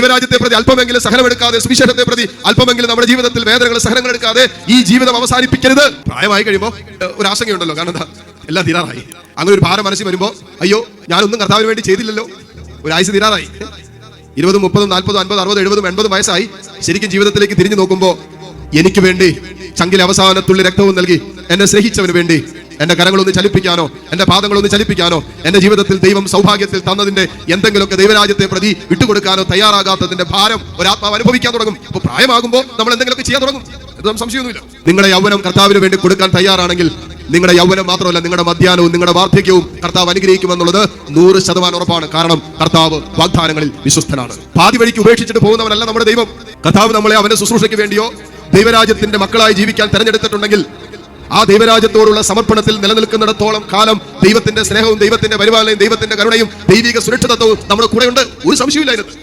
ദൈവരാജ്യത്തെ പ്രതി അല്പമെങ്കിലും സഹനമെടുക്കാതെ, സുവിശേഷത്തെ പ്രതി അല്പമെങ്കിലും നമ്മുടെ ജീവിതത്തിൽ വേദനകൾ സഹനങ്ങൾ എടുക്കാതെ ഈ ജീവിതം അവസാനിപ്പിക്കരുത്. പ്രായമായി കഴിയുമ്പോൾ ഒരു ആശങ്കയുണ്ടല്ലോ, കാരണം എന്താ, എല്ലാം തീരാറായി. അങ്ങനെ ഒരു ഭാരം മനസ്സിൽ വരുമ്പോൾ, അയ്യോ ഞാനൊന്നും കർത്താവിന് വേണ്ടി ചെയ്തില്ലല്ലോ, ഒരു ആയുസ് തീരാറായി. 20, 30, 40, 50, 60, 70, 80 വയസ്സായി. ശരിക്കും ജീവിതത്തിലേക്ക് തിരിഞ്ഞു നോക്കുമ്പോൾ, എനിക്ക് വേണ്ടി ചങ്കിലെ അവസാനത്തുള്ളി രക്തവും നൽകി എന്നെ സ്നേഹിച്ചവന് വേണ്ടി എന്റെ കരങ്ങളൊന്ന് ചലിപ്പിക്കാനോ, എന്റെ പാദങ്ങളൊന്ന് ചലിപ്പിക്കാനോ, എന്റെ ജീവിതത്തിൽ ദൈവം സൗഭാഗ്യത്തിൽ തന്നതിന്റെ എന്തെങ്കിലുമൊക്കെ ദൈവരാജ്യത്തെ പ്രതി വിട്ടുകൊടുക്കാനോ തയ്യാറാകാത്തതിന്റെ ഭാരം ഒരാത്മാവ് അനുഭവിക്കാൻ തുടങ്ങും. അപ്പൊ പ്രായമാകുമ്പോൾ നമ്മൾ എന്തെങ്കിലുമൊക്കെ ചെയ്യാൻ തുടങ്ങും. ഇതൊന്നും സംശയമൊന്നുമില്ല. നിങ്ങളുടെ യൗവനം കർത്താവിന് വേണ്ടി കൊടുക്കാൻ തയ്യാറാണെങ്കിൽ നിങ്ങളുടെ യൗവനം മാത്രമല്ല, നിങ്ങളുടെ മധ്യാഹ്നവും നിങ്ങളുടെ വാർദ്ധക്യവും കർത്താവ് അനുഗ്രഹിക്കുമെന്നുള്ളത് 100% ഉറപ്പാണ്. കാരണം കർത്താവ് വാഗ്ദാനങ്ങളിൽ വിശ്വസ്തനാണ്. പാതി വഴിക്ക് ഉപേക്ഷിച്ചിട്ട് പോകുന്നവനല്ല നമ്മുടെ ദൈവം. കർത്താവ് നമ്മളെ അവന്റെ ശുശ്രൂഷയ്ക്ക് വേണ്ടിയോ ദൈവരാജ്യത്തിന്റെ മക്കളായി ജീവിക്കാൻ തെരഞ്ഞെടുത്തിട്ടുണ്ടെങ്കിൽ ആ ദൈവരാജ്യത്തോടുള്ള സമർപ്പണത്തിൽ നിലനിൽക്കുന്നിടത്തോളം കാലം ദൈവത്തിന്റെ സ്നേഹവും ദൈവത്തിന്റെ പരിപാലനയും ദൈവത്തിന്റെ കരുണയും ദൈവിക സുരക്ഷിതത്വവും നമ്മുടെ കൂടെയുണ്ട്. ഒരു സംശയമില്ല ഇതിന്.